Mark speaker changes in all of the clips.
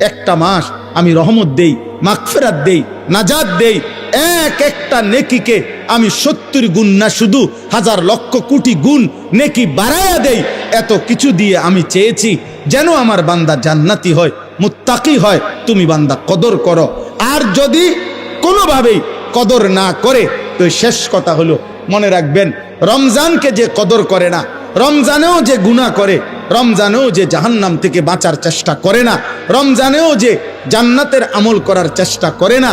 Speaker 1: একটা মাস আমি রহমত দেই, মাগফিরাত দেই, নাজাত দেই। এক একটা নেকিকে আমি 70 গুণ না, শুধু হাজার লক্ষ কোটি গুণ নেকি বাড়ায়া দেই। এত কিছু দিয়ে আমি চেয়েছি যেন আমার বান্দা জান্নাতি হয়, মুত্তাকি হয়। তুমি বান্দা কদর করো। আর যদি কোনোভাবেই কদর না করে, তো শেষ কথা হলো, মনে রাখবেন, রমজানকে যে কদর করে না, রমজানেও যে গুনাহ করে, রমজানেও যে জাহান্নাম থেকে বাঁচার চেষ্টা করে না, রমজানেও যে জান্নাতের আমল করার চেষ্টা করে না,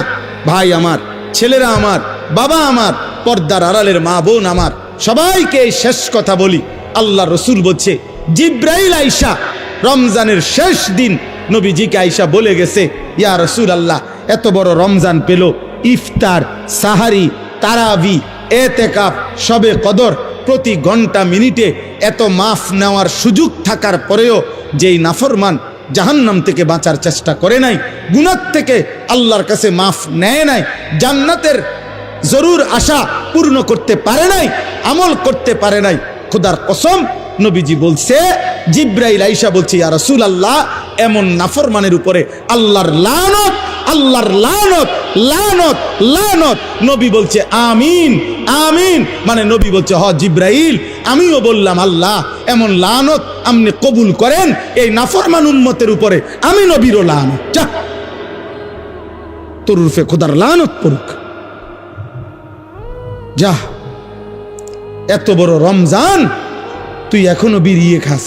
Speaker 1: ভাই আমার, ছেলেরা আমার, বাবা আমার, পর্দার আড়ালের মা বোন আমার, সবাইকে এই শেষ কথা বলি। আল্লাহ রসুল বলছে, জিব্রাইল আইসা রমজানের শেষ দিন নবীজিকে আইসা বলে গেছে, ইয়া রসুল আল্লাহ, এত বড় রমজান পেল, ইফতার, সাহারি, তারাবি, এতেকাফ, শবে কদর, প্রতি ঘন্টা মিনিটে এত মাফ নেওয়ার সুযোগ থাকার পরেও যেই নাফরমান জাহান্নাম থেকে বাঁচার চেষ্টা করে নাই, গুনাহ থেকে আল্লাহর কাছে মাফ নেয় নাই, জান্নাতের জরুর আশা পূর্ণ করতে পারে নাই, আমল করতে পারে নাই, খোদার কসম নবীজি বলছে, জিব্রাইল আইসা বলছে, ইয়া রাসূলুল্লাহ, এমন নাফরমানের উপরে আল্লাহর লানত, আল্লাহর লানত, লানত, লানত। নবী বলছে আমিন, আমিন। মানে নবী বলছে, হ জিব্রাইল, আমিও বললাম আল্লাহ, এমন লানত আপনি কবুল করেন এই নাফরমান উম্মতের উপরে, আমি নবীরও লানত। যা, তোর রূপে খোদার লানত পড়ুক। যা, এত বড় রমজান তুই এখনো বিড়িয়ে খাস,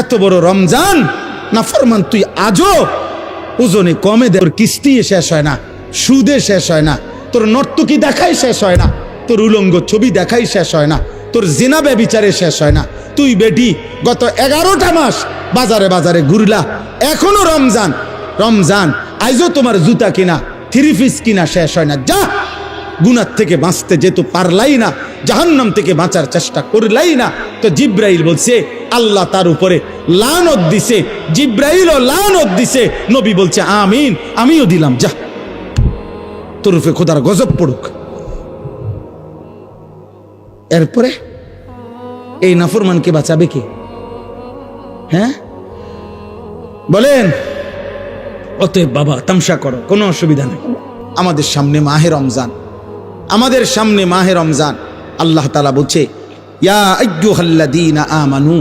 Speaker 1: এত বড় রমজান নাফরমান তুই আজও ওজনে কমে দে। তোর কিস্তি শেষ হয় না, সুদে শেষ হয় না, তোর নর্তকী দেখাই শেষ হয় না, তোর উলঙ্গ ছবি দেখাই শেষ হয় না, তোর জিনা ব্যভিচারে শেষ হয় না। তুই বেটি গত 11টা মাস বাজারে বাজারে ঘুরলা, এখনো রমজান, রমজান আইজও তোমার জুতা কিনা, 3 পিস কিনা শেষ হয় না। যা, গুনাহ থেকে বাঁচতে যেহেতু পারলাই না, জাহান্নাম থেকে বাঁচার চেষ্টা করলাই না, তো জিব্রাইল বলছে আল্লাহ তার উপরে লানত দিছে, জিব্রাইলও লানত দিছে। নবী বলছে আমিন, আমিও দিলাম। যা, তোর উপরে খোদার গজব পড়ুক। এরপরে এই নাফরমানকে বাঁচাবে কে? হ্যাঁ বলেন? অতএব বাবা, তামসা করো, কোনো অসুবিধা নেই। আমাদের সামনে মাহে রমজান, আমাদের সামনে মাহে রমজান। আল্লাহ তাআলা বলছে, ইয়া আইয়ুহাল্লাযীনা আমানু,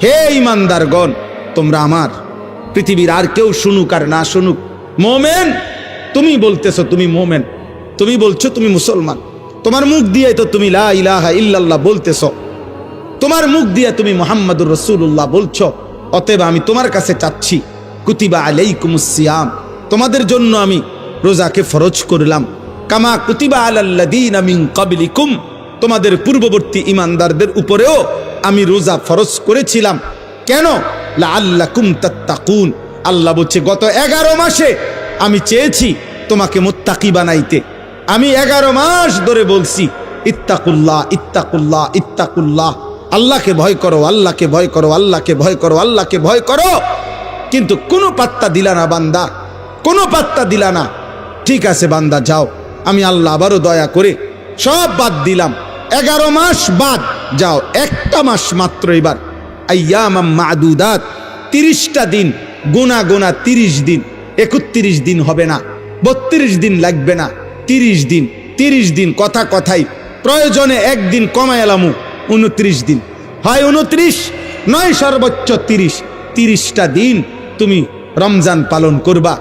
Speaker 1: হে ঈমানদারগণ, তোমরা আমার, পৃথিবীর আর কেউ শুনুক আর না শুনুক, মুমিন, তুমি বলতেছো তুমি মুমিন, তুমি বলছো তুমি মুসলমান, তোমার মুখ দিয়ে তো তুমি লা ইলাহা ইল্লাল্লাহ বলতেছো, তোমার মুখ দিয়ে তুমি মুহাম্মাদুর রাসূলুল্লাহ বলছো। অতএব আমি তোমার কাছে চাচ্ছি, কুতিবা আলাইকুমুস সিয়াম, তোমাদের জন্য আমি রোজাকে ফরজ করলাম, কামা কুতিবা আলাল্লাযীনা মিন ক্বাবলিকুম, তোমাদের পূর্ববর্তী ঈমানদারদের উপরেও আমি রোজা ফরজ করেছিলাম। কেন? লাআল্লাকুম তাত্তাকুন। আল্লাহ বলছে, গত 11 মাসে আমি চেয়েছি তোমাকে মুত্তাকি বানাইতে। আমি 11 মাস ধরে বলছি, ইত্তাকুল্লাহ, ইত্তাকুল্লাহ, ইত্তাকুল্লাহ, আল্লাহকে ভয় করো, আল্লাহকে ভয় করো, আল্লাহকে ভয় করো, আল্লাহকে ভয় করো। কিন্তু কোনো পাত্তা দিলা না বান্দা, কোনো পাত্তা দিলা না। ঠিক আছে বান্দা, যাও, আমি আল্লাহ আবারও দয়া করে সব বাদ দিলাম, 11 মাস বাদ, যাও, একটা মাস মাত্র এবার, আইয়ামাম মাদুদাত, 30টা দিন, গোনা গোনা 30 দিন, 31 দিন হবে না, 32 দিন লাগবে না, 30 দিন, 30 দিন, কথা কথাই, প্রয়োজনে একদিন কমায় এলামু, 29 দিন, হয় 29 নয় সর্বোচ্চ 30, 30টা দিন তুমি রমজান পালন করবা,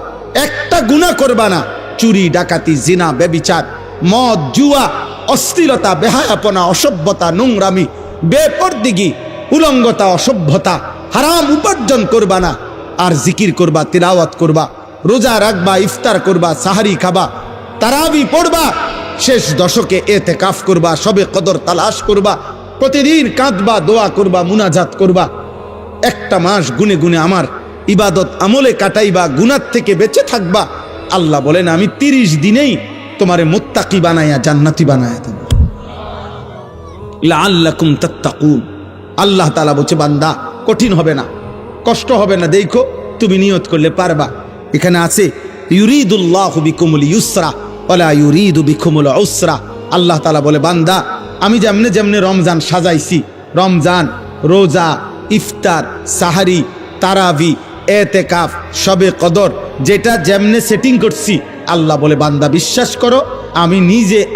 Speaker 1: একটা গুনাহ করবা না, চুরি, ডাকাতি, জিনা, ব্যভিচার, মদ, জুয়া, অশ্লীলতা, বেহায়াপনা, অসভ্যতা, নোংরামি, বেপরদিগি, উলঙ্গতা, অসভ্যতা, হারাম উপার্জন করবা না। আর জিকির করবা, তিলাওয়াত করবা, রোজা রাখবা, ইফতার করবা, সাহারি খাবা, তারাবি পড়বা, শেষ দশকে এতেকাফ করবা, শবে কদর তালাশ করবা, প্রতিদিন কাঁদবা, দোয়া করবা, মুনাজাত করবা, একটা মাস গুনে গুনে আমার ইবাদত আমলে কাটাইবা, গুনাহ থেকে বেঁচে থাকবা। আল্লাহ বলেন, আমি 30 দিনেই তোমারে মুত্তাকি বানায়া জান্নাতি বানায়া দেব, লাআল্লাকুম তাত্তাকুন। আল্লাহ তাআলা বলছে, বান্দা, কঠিন হবে না, কষ্ট হবে না, দেখো তুমি নিয়ত করলে পারবা। এখানে আছে, ইউরিদুল্লাহু বিকুমুল ইউসরা ওয়ালা ইউরিদু বিকুমুল উসরা। আল্লাহ তাআলা বলে, বান্দা, আমি যেমনে যেমনে রমজান সাজাইছি, রমজান, রোজা, ইফতার, সাহারি, তারাবি, এতেকাফ, শবে কদর, যেটা যেমনে সেটিং করছি, আল্লাহ বলে বান্দা বিশ্বাস করো,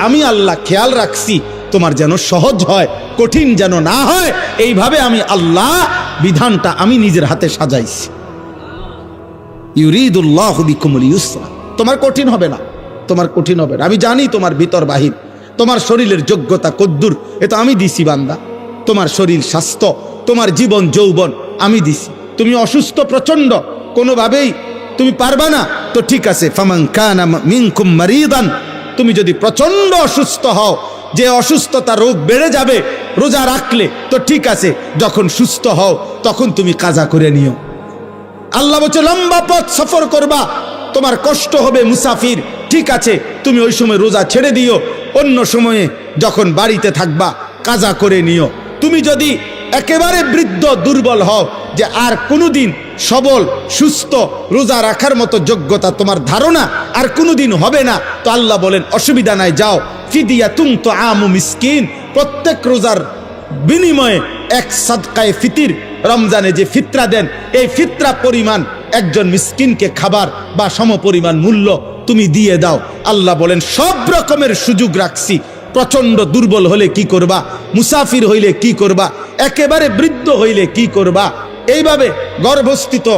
Speaker 1: আমি আল্লাহ খেয়াল রাখছি তোমার যেন সহজ হয়, কঠিন যেন না হয়। এইভাবে আমি আল্লাহ বিধানটা আমি নিজের হাতে সাজাইছি। ইউরিদুল্লাহু বিকুমুল ইউসরা, তোমার কঠিন হবে না, তোমার কঠিন হবে না। আমি জানি তোমার ভিতর বাহির, তোমার শরীরের যোগ্যতা কদ্দুর, এ তো আমি দিছি বান্দা। তোমার শরীর স্বাস্থ্য, তোমার জীবন যৌবন আমি দিছি। তুমি অসুস্থ প্রচন্ড, কোনোভাবেই তুমি পারবা না, তো ঠিক আছে, ফামান কানা মিনকুম মারিদান, তুমি যদি প্রচন্ড অসুস্থ হও, যে অসুস্থতা রোগ বেড়ে যাবে রোজা রাখলে, তো ঠিক আছে, যখন সুস্থ হও তখন তুমি কাজা করে নিও। আল্লাহ বলছে লম্বা পথ সফর করবা, তোমার কষ্ট হবে, মুসাফির, ঠিক আছে, তুমি ওই সময় রোজা ছেড়ে দিও, অন্য সময়ে যখন বাড়িতে থাকবা কাজা করে নিও। তুমি যদি একেবারে বৃদ্ধ দুর্বল হও, যে আর কোনোদিন সবল সুস্থ রোজা রাখার মতো যোগ্যতা তোমার ধারণা আর কোনোদিন হবে না, তো আল্লাহ বলেন অসুবিধা নাই, যাও ফিদিয়াতুন তুআমু মিসকিন, প্রত্যেক রোজার বিনিময়ে এক সাদকায়ে ফিতির, রমজানে যে ফিতরা দেন এই ফিতরা পরিমাণ একজন মিসকিনকে খাবার বা সমপরিমাণ মূল্য তুমি দিয়ে দাও। আল্লাহ বলেন সব রকমের সুযোগ রাখছি। প্রচন্ড দুর্বল হলে কি করবা, মুসাফির হইলে কি করবা, একেবারে বৃদ্ধ হইলে কি করবা, এইভাবে গর্ভস্থিত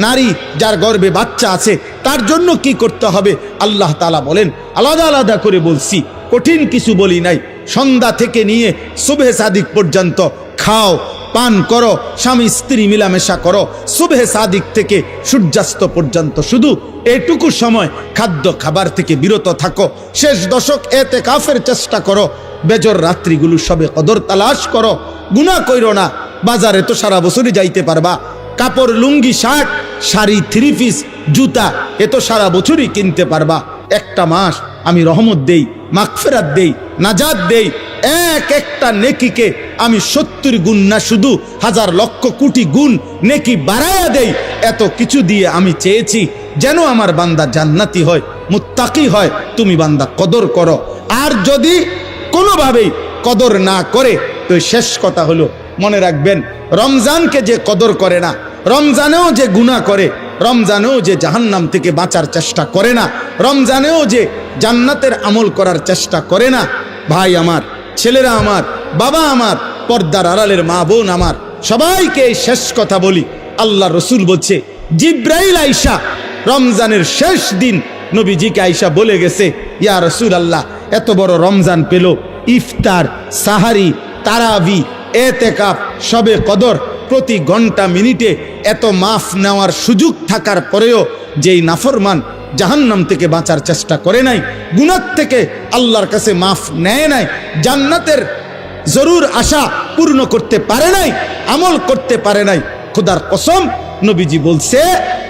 Speaker 1: নারী যার গর্ভে বাচ্চা আছে তার জন্য কি করতে হবে, আল্লাহ তাআলা বলেন আলাদা আলাদা করে বলছি, কঠিন কিছু বলি নাই। সন্ধ্যা থেকে নিয়ে সুবহে সাদিক পর্যন্ত খাও, পান করো, স্বামী স্ত্রী মিলামেশা করো, সুবহে সাদিক থেকে সূর্যাস্ত পর্যন্ত শুধু এটুকু সময় খাদ্য খাবার থেকে বিরত থাকো। শেষ দশক এতেকাফের চেষ্টা করো, বেজর রাত্রিগুলো সবে কদর তালাশ করো, গুনাহ কইরো না। বাজারে তো সারা বছরই যাইতে পারবা, কাপড় লুঙ্গি শার্ট শাড়ি থ্রি পিস জুতা এ তো সারা বছরই কিনতে পারবা। একটা মাস আমি রহমত দেই, মাগফিরাত দেই, নাজাত দেই, একটা নেকিকে আমি 70 গুণ না শুধু হাজার লক্ষ কোটি গুণ নেকি বাড়ায়া দেই। এত কিছু দিয়ে আমি চেয়েছি যেন আমার বান্দা জান্নাতি হয়, মুত্তাকি হয়। তুমি বান্দা কদর করো, আর যদি কোনোভাবেই কদর না করে তো শেষ কথা হলো মনে রাখবেন, রমজানকে যে কদর করে না, রমজানেও যে গুনাহ করে, রমজানেও যে জাহান্নাম থেকে বাঁচার চেষ্টা করে না, রমজানেও যে জান্নাতের আমল করার চেষ্টা করে না, ভাই আমার, ছেলেরা আমার, বাবা আমার, পর্দার আড়ালের মা বোন আমার, সবাইকে এই শেষ কথা বলি। আল্লাহ রসুল বলছে জিব্রাইল আইসা রমজানের শেষ দিন নবীজিকে আইসা বলে গেছে, ইয়া রসুল আল্লাহ, এত বড় রমজান পেল, ইফতার, সাহারি, তারাবি, এতেকাফ, শবে কদর, প্রতি ঘন্টা মিনিটে এত মাফ নেওয়ার সুযোগ থাকার পরেও যেই নাফরমান জাহান্নাম থেকে বাঁচার চেষ্টা করে নাই, গুনাহ থেকে আল্লাহর কাছে মাফ নেয় নাই, জান্নাতের জরুর আশা পূর্ণ করতে পারে নাই, আমল করতে পারে নাই, খোদার কসম নবীজি বলছে,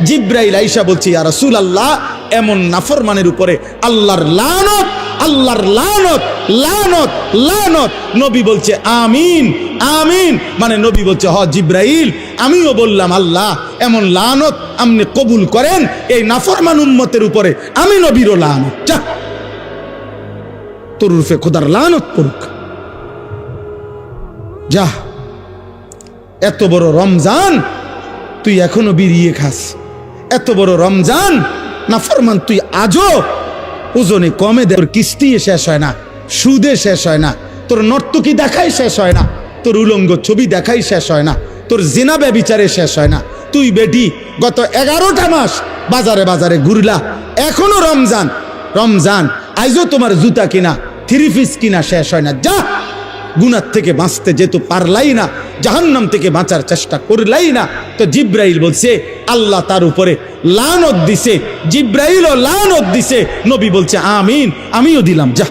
Speaker 1: জিব্রাইল আইসা বলছে, ইয়া রাসূলুল্লাহ, এমন নাফরমানের উপরে আল্লাহর লানত, আল্লাহর লানত, লানত, লানত। নবী বলছে আমিন, আমিন, মানে নবী বলছে হ জিব্রাইল, আমিও বললাম আল্লাহ এমন লানত আপনি কবুল করেন এই নাফরমান উম্মতের উপরে, আমি নবীরও লানত, যা তোর রূপে খোদার লানত পড়ুক, যা। এত বড় রমজান তুই এখনো বিড়িয়ে খাস, এত বড় রমজান নাফরমান তুই আজও ওজনে কমে দে, তোর কিস্তি শেষ হয় না, সুদে শেষ হয় না, তোর নর্তকী দেখাই শেষ হয় না, তোর উলঙ্গ ছবি দেখাই শেষ হয় না, তোর জিনা ব্যভিচারে শেষ হয় না। তুই বেটি গত 11টা মাস বাজারে বাজারে ঘুরলা, এখনো রমজান, রমজান আইজও তোমার জুতা কিনা থ্রি পিস কিনা শেষ হয় না, যা। গুনাহ থেকে বাঁচতে যেহেতু পারলাই না, জাহান্নাম থেকে বাঁচার চেষ্টা করলাই না, তো জিব্রাইল বলছে আল্লাহ তার উপরে লানত দিছে, জিব্রাইলও লানত দিছে, নবী বলছে আমিন, আমিও দিলাম, যা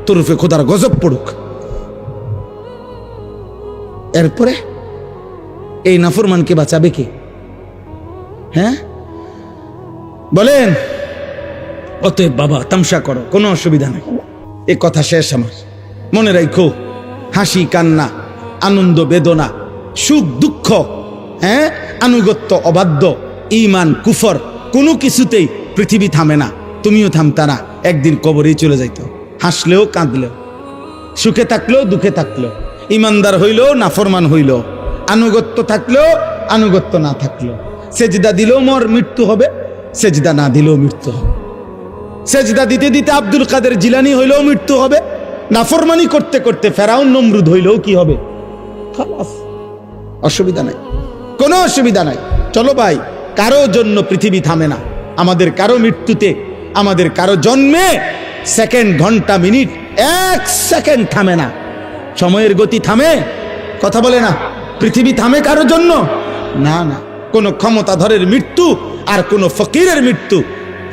Speaker 1: তোর উপরে খোদার গজব পড়ুক। এরপরে এই নাফরমানকে বাঁচাবে কে? হ্যাঁ বলেন? অতএব বাবা তামসা করো, কোনো অসুবিধা নেই, এ কথা শেষ আমার। মনে রাখো, হাসি কান্না, আনন্দ বেদনা, সুখ দুঃখ, হ্যাঁ, আনুগত্য অবাধ্য, ঈমান কুফর, কোনো কিছুতেই পৃথিবী থামে না, তুমিও থামতা না, একদিন কবরেই চলে যাইতো। হাসলেও কাঁদলেও, সুখে থাকলেও দুঃখে থাকলেও, ইমানদার হইলেও নাফরমান হইলেও, আনুগত্য থাকলেও আনুগত্য না থাকলেও, সেজদা দিলেও মৃত্যু হবে, সেজদা না দিলেও মৃত্যু হবে। সেজদা দিতে দিতে আব্দুল কাদের জিলানী হইলেও মৃত্যু হবে, নাফরমানি করতে করতে ফেরাউন নমরুদ হইলেও কি হবে? খালাস, অসুবিধা নাই, কোনো অসুবিধা নাই। চলো ভাই, কারো জন্য পৃথিবী থামে না। আমাদের কারো মৃত্যুতে, আমাদের কারো জন্মে সেকেন্ড, ঘন্টা, মিনিট, 1 সেকেন্ড থামে না। সময়ের গতি থামে? কথা বলে না। পৃথিবী থামে কারো জন্য? না না। কোন ক্ষমতাধরের মৃত্যু আর কোন ফকিরের মৃত্যু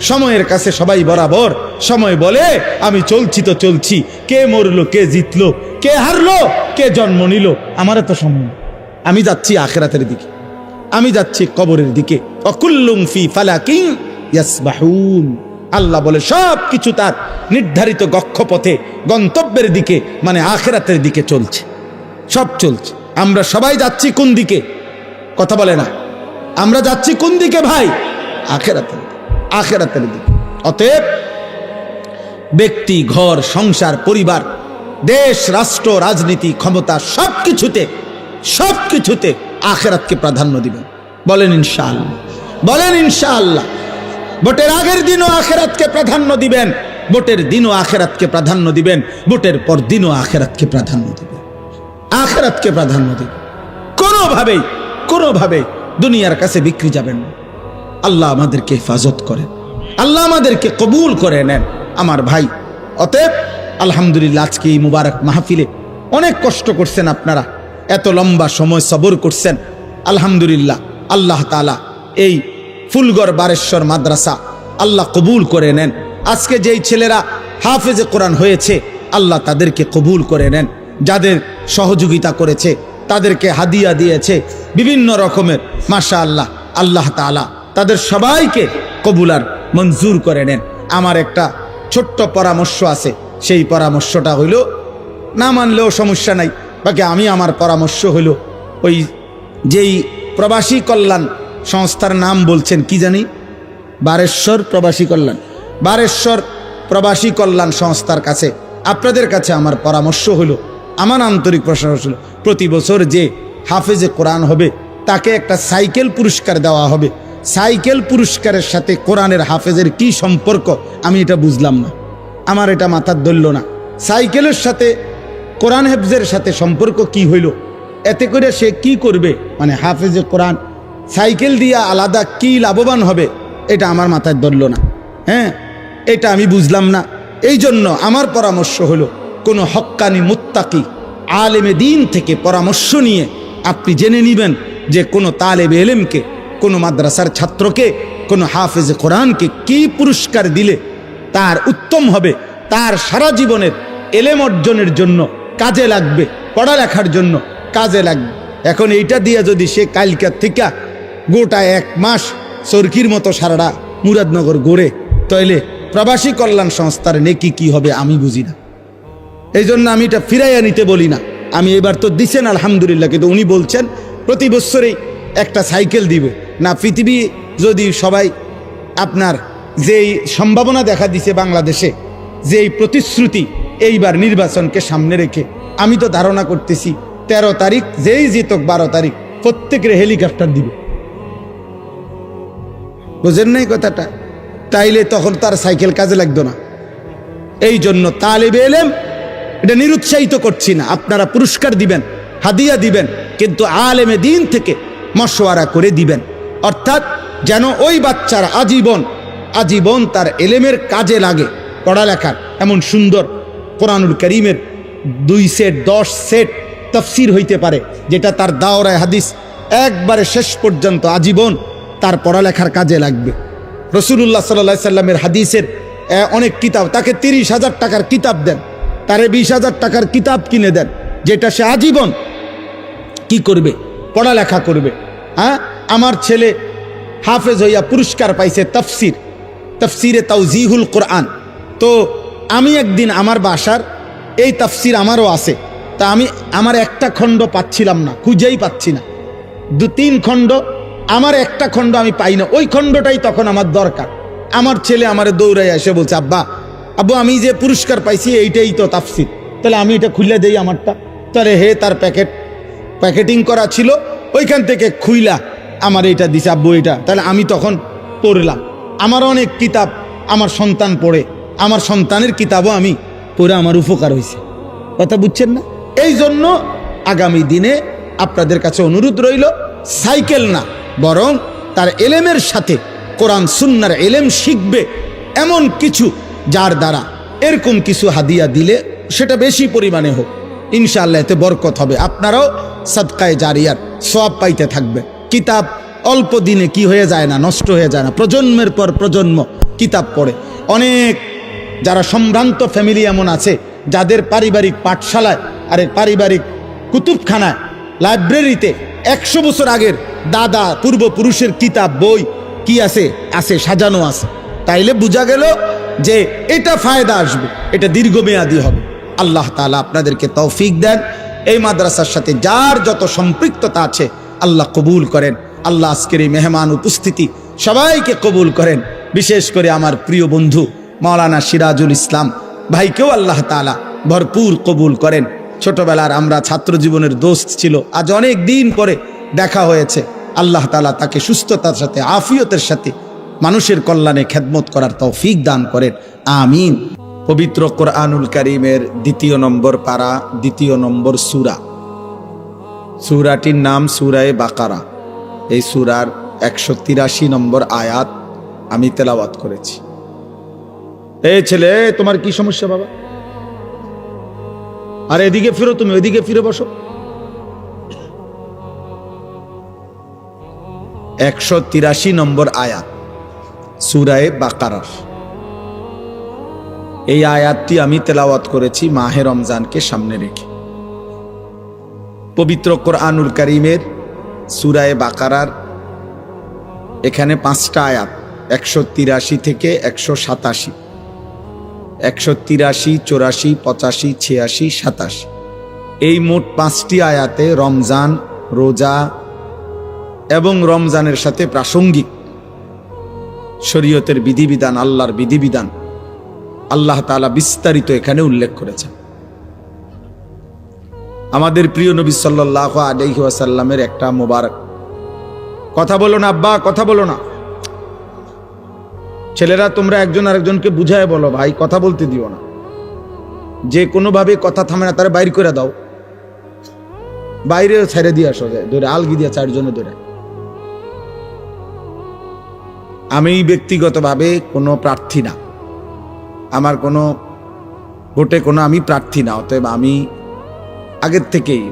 Speaker 1: সময়ের কাছে সবাই বরাবর। সময় বলে আমি চলছি তো চলছি, কে মরলো, কে জিতলো, কে হারলো, কে জন্ম নিল, আমার তো সময়। আমি যাচ্ছি আখিরাতের দিকে, আমি যাচ্ছি কবরের দিকে। অকুল্লুম ফি ফালাকিন ইয়াসবাহুন। আল্লাহ বলে সব কিছু তার নির্ধারিত গক্ষপথে, গন্তব্যের দিকে, মানে আখিরাতের দিকে চলছে, সব চলছে। আমরা সবাই যাচ্ছি কোন দিকে? কথা বলে না। আমরা যাচ্ছি কোন দিকে ভাই? আখিরাতের দিকে, আখিরাতের দিকে। অতএব ব্যক্তি, ঘর, সংসার, পরিবার, দেশ, রাষ্ট্র, রাজনীতি, ক্ষমতা, সবকিছুতে আখিরাতকে প্রাধান্য দিবেন। বলেন ইনশাআল্লাহ, বলেন ইনশাআল্লাহ। ভোটের আগের দিনও আখিরাতকে প্রাধান্য দিবেন, ভোটের দিনও আখিরাতকে প্রাধান্য দিবেন, ভোটের পর দিনও আখিরাতকে প্রাধান্য দিবেন, আখিরাতকে প্রাধান্য দিবেন। কোনোভাবেই দুনিয়ার কাছে বিক্রি যাবেন না। আল্লাহ আমাদেরকে হেফাজত করেন, আল্লাহ আমাদেরকে কবুল করে নেন আমার ভাই। অতএব আলহামদুলিল্লাহ, আজকে এই মুবারক মাহফিলে অনেক কষ্ট করছেন আপনারা, এত লম্বা সময় সবর করছেন। আলহামদুলিল্লাহ, আল্লাহ তাআলা এই ফুলগড় বারেশ্বর মাদ্রাসা আল্লাহ কবুল করে নেন। আজকে যেই ছেলেরা হাফেজে কোরআন হয়েছে, আল্লাহ তাদেরকে কবুল করে নেন। যাদের সহযোগিতা করেছে, তাদেরকে হাদিয়া দিয়েছে বিভিন্ন রকমের, মাশাআল্লাহ, আল্লাহ তাআলা তাদের সবাইকে কবুল আর মঞ্জুর করে নেন। আমার একটা ছোট্ট পরামর্শ আছে, সেই পরামর্শটা হইল, না মানলেও সমস্যা নাই, বাকি আমি আমার পরামর্শ হইল, ওই যেই প্রবাসী কল্যাণ সংস্থার নাম বলছেন কি জানি, বারেশ্বর প্রবাসী কল্যাণ, বারেশ্বর প্রবাসী কল্যাণ সংস্থার কাছে, আপনাদের কাছে আমার পরামর্শ হলো, আমার আন্তরিক প্রশংসা হলো, প্রতি বছর যে হাফেজে কোরআন হবে তাকে একটা সাইকেল পুরস্কার দেওয়া হবে। সাইকেল পুরস্কারের সাথে কোরআনের হাফেজের কি সম্পর্ক আমি এটা বুঝলাম না, আমার এটা মাথার ধরল না। সাইকেলের সাথে কোরআন হেফজের সাথে সম্পর্ক কি হইল? এতে করে সে কি করবে? মানে হাফেজে কোরআন সাইকেল দিয়া আলাদা কি লাভবান হবে, এটা আমার মাথায় ধরল না। হ্যাঁ, এটা আমি বুঝলাম না। এই জন্য আমার পরামর্শ হলো, কোনো হক্কানি মুত্তাকি আলেমে দিন থেকে পরামর্শ নিয়ে আপনি জেনে নেবেন যে কোনো তালেবে এলেমকে, কোনো মাদ্রাসার ছাত্রকে, কোনো হাফেজে কোরআনকে কি পুরস্কার দিলে তার উত্তম হবে, তার সারা জীবনের এলেম অর্জনের জন্য কাজে লাগবে, পড়ালেখার জন্য কাজে লাগবে। এখন এইটা দিয়ে যদি সে কালকার থেকে গোটা 1 মাস চরকির মতো সারাটা মুরাদনগর গড়ে, তাইলে প্রবাসী কল্যাণ সংস্থার নেকি কি হবে আমি বুঝি না। এই জন্য আমি এটা ফিরাইয়া নিতে বলি না। আমি এবার তো দিছেন আলহামদুলিল্লাহ, কিন্তু উনি বলছেন প্রতি বছরেই একটা সাইকেল দিবে না। পৃথিবী যদি সবাই আপনার যেই সম্ভাবনা দেখা দিছে বাংলাদেশে, যেই প্রতিশ্রুতি এইবার নির্বাচনকে সামনে রেখে, আমি তো ধারণা করতেছি 13 তারিখ যেই জিতক 12 তারিখ প্রত্যেকের হেলিকপ্টার দিবে। বুঝেন নাই কথাটা? তাইলে তখন তার সাইকেল কাজে লাগতো না। এই জন্য তালেবে এলেম, এটা নিরুৎসাহিত করছি না, আপনারা পুরস্কার দিবেন, হাদিয়া দিবেন, কিন্তু আলেমে দিন থেকে মশওয়ারা করে দিবেন, অর্থাৎ যেন ওই বাচ্চার আজীবন তার এলেমের কাজে লাগে। পড়ালেখার এমন সুন্দর কোরআনুল কারীমের 2 সেট 10 সেট তাফসীর হইতে পারে, যেটা তার দাওরায়ে হাদিস একবারে শেষ পর্যন্ত আজীবন তার পড়ালেখার কাজে লাগবে। রাসূলুল্লাহ সাল্লাল্লাহু আলাইহি সাল্লামের হাদিসের অনেক কিতাব, তাকে 30,000 টাকার কিতাব দেন, তারে 20,000 টাকার কিতাব কিনে দেন, যেটা সে আজীবন কি করবে? পড়ালেখা করবে। হ্যাঁ, আমার ছেলে হাফেজ হইয়া পুরস্কার পাইছে তাফসিরে তাওজিহুল কোরআন। তো আমি একদিন আমার বাসার এই তাফসির আমারও আছে, তা আমি আমার একটা খণ্ড পাচ্ছিলাম না, খুঁজেই পাচ্ছি না। 2-3 খণ্ড, আমার একটা খণ্ড আমি পাই না, ওই খণ্ডটাই তখন আমার দরকার। আমার ছেলে আমারে দৌড়াই এসে বলছে, আব্বু আমি যে পুরস্কার পাইছি এইটাই তো তাফসির, তাহলে আমি এটা খুলে দেই আমারটা। তাহলে হে তার প্যাকেটিং করা ছিল, ওইখান থেকে খুইলা আমার এটা দিছে আব্বু এটা, তাহলে আমি তখন পড়লাম। আমার অনেক কিতাব আমার সন্তান পড়ে, আমার সন্তানের কিতাবও আমি পড়ে আমার উপকার হয়েছে। কথা বুঝছেন না? এই জন্য আগামী দিনে আপনাদের কাছে অনুরোধ রইল, সাইকেল না বরং তার এলেমের সাথে কোরআন সুন্নাহর এলেম শিখবে এমন কিছু, যার দ্বারা এরকম কিছু হাদিয়া দিলে সেটা বেশি পরিমাণে হোক, ইনশাআল্লাহ এতে বরকত হবে। আপনারাও সাদকায়ে জারিয়ার সওয়াব পাইতে থাকবে। কিতাব অল্প দিনে কি হয়ে যায় না, নষ্ট হয়ে যায় না। প্রজন্মের পর প্রজন্ম কিতাব পড়ে। অনেক যারা সম্ভ্রান্ত ফ্যামিলি এমন আছে যাদের পারিবারিক পাঠশালায় আরে পারিবারিক কুতুবখানায় লাইব্রেরিতে 100 বছর আগের দাদা পূর্বপুরুষের কিতাব বই কি আছে আছে সাজানো আছে। তাইলে বোঝা গেল যে এটা ফায়দা আসবে, এটা দীর্ঘমেয়াদী হবে। আল্লাহ তাআলা আপনাদেরকে তৌফিক দেন। এই মাদ্রাসার সাথে যার যত সম্পৃক্ততা আছে আল্লাহ কবুল করেন। আল্লাহ আজকের এই মেহমান উপস্থিতি সবাইকে কবুল করেন। বিশেষ করে আমার প্রিয় বন্ধু মাওলানা সিরাজুল ইসলাম ভাইকেও আল্লাহ তাআলা ভরপুর কবুল করেন। ছোটবেলার আমরা ছাত্র জীবনের দোস্ত ছিল, আজ অনেক দিন পরে দেখা হয়েছে। আল্লাহ তাআলা তাকে সুস্থতার সাথে আফিয়তের সাথে মানুষের কল্যাণে খেদমত করার তৌফিক দান করেন, আমিন। পবিত্র কোরআনুল কারীমের 2 নম্বর পারা 2 নম্বর সূরা, সূরাটির নাম সূরায়ে বাকারা। এই সূরার 183 নম্বর আয়াত আমি তেলাওয়াত করেছি। এই ছেলে, তোমার কি সমস্যা বাবা? আর এদিকে ফিরো, তুমি ওইদিকে ফিরে বসো। 183 নম্বর আয়াত সূরায়ে বাকারার। এই আয়াতটি আমি তেলাওয়াত করেছি মাহে রমজানকে সামনে রেখে। পবিত্র কোরআনুল কারীমের সূরায়ে বাকারার এখানে 5টা আয়াত, 183 থেকে 187, 183, 84, 85, 86, 87। এই মোট 5টি আয়াতে রমজান, রোজা এবং রমজানের সাথে প্রাসঙ্গিক শরীয়তের বিধিবিধান, আল্লাহর বিধিবিধান আল্লাহ তাআলা বিস্তারিত এখানে উল্লেখ করেছেন। আমাদের প্রিয় নবী সাল্লাল্লাহু আলাইহি ওয়াসাল্লামের একটা মোবারক কথা বলো না আব্বা, কথা বলো না। ছেলেরা তোমরা একজন আরেকজনকে বুঝায় বলো, ভাই কথা বলতে দিও না। যে কোনোভাবে কথা থামে না তারা বাইর করে দাও, বাইরে ছেড়ে দিয়ে আসো, ধরে আলগি দিয়ে 4 জনে ধরে। আমি ব্যক্তিগতভাবে কোনো প্রার্থী না, আমার কোনো ভোটে কোনো আমি প্রার্থী না, অতএব আমি আগের থেকেই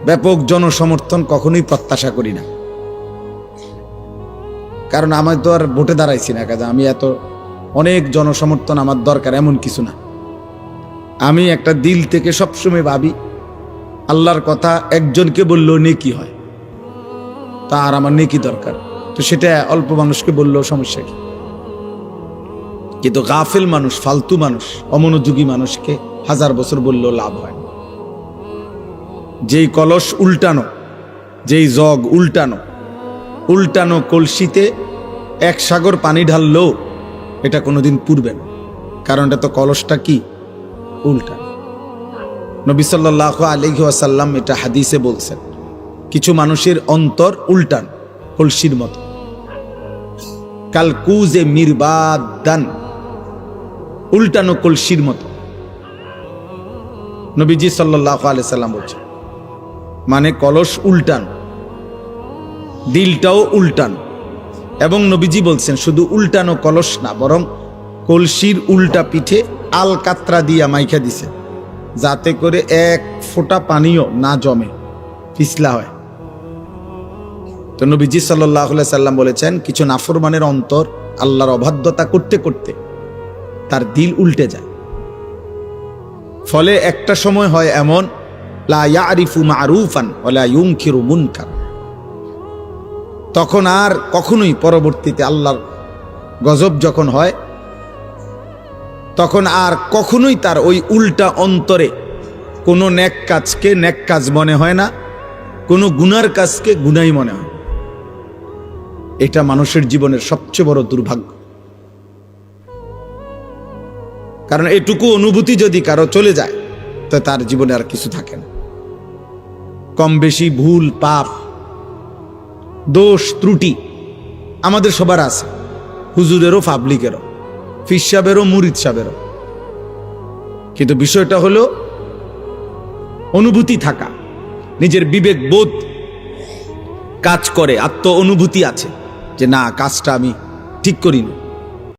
Speaker 1: ব্যাপক জনসমর্থন কখনোই প্রত্যাশা করি না। কারণ আমি তো আর ভোটে দাঁড়াইছি না, কাজে আমি এত অনেক জনসমর্থন আমার দরকার এমন কিছু না। আমি একটা দিল থেকে সবসময় ভাবি আল্লাহর কথা একজনকে বললেও নেকি হয়, তা আর আমার নেকি দরকার, তো সেটা অল্প মানুষকে বললেও সমস্যা কি। কিন্তু গাফেল মানুষ, ফালতু মানুষ, অমনোযোগী মানুষকে 1000 বছর বললেও লাভ হয় না। যেই কলস উল্টানো, যেই জগ উল্টানো, উল্টানো কলসিতে 1 সাগর পানি ঢাললেও এটা কোনোদিন পুরবে না, কারণ এটা তো কলসটা কি উল্টা। নবী সাল্লাল্লাহু আলাইহি ওয়াসাল্লাম এটা হাদিসে বলছেন, কিছু মানুষের অন্তর উল্টান কলসির মতো, কালকুজে মিরবাদান, উল্টানো কলসির মতো। নবীজি সাল্লাল্লাহু আলাইহি সাল্লাম বলছেন, মানে কলস উল্টান, দিলটাও উল্টান। এবং নবীজি বলছেন শুধু উল্টানো কলস না, বরং কলসির উল্টা পিঠে আলকাতরা দিয়া মাইখা দিছে, যাতে করে 1 ফোঁটা পানিও না জমে, পিছলা হয়। তো নবীজি সাল্লাল্লাহু আলাইহি সাল্লাম বলেছেন, কিছু নাফরমানের অন্তর আল্লাহর অবাধ্যতা করতে করতে তার দিল উল্টে যায়। ফলে একটা সময় হয় এমন, লা ইয়ারিফু মারুফান ওয়ালা ইউনকিরু মুনকার, তখন আর কখনোই পরবর্তীতে আল্লাহর গজব যখন হয়, তখন আর কখনোই তার ওই উল্টা অন্তরে কোনো নেক কাজকে নেক কাজ মনে হয় না, কোনো গুনার কাজকে গুনাই মনে হয়। এটা মানুষের জীবনের সবচেয়ে বড় দুর্ভাগ্য। কারণ এটুকু অনুভূতি যদি কারো চলে যায়, তো তার জীবনে আর কিছু থাকে না। কম বেশি ভুল পাপ দোষ ত্রুটি আমাদের সবার আছে, হুজুরেরও পাবলিকেরও, ফির সাহেবেরও মুরিদ সাহেবেরও। কিন্তু বিষয়টা হলো অনুভূতি থাকা, নিজের বিবেক বোধ কাজ করে, আত্ম অনুভূতি আছে যে না, কাজটা আমি ঠিক করিনি।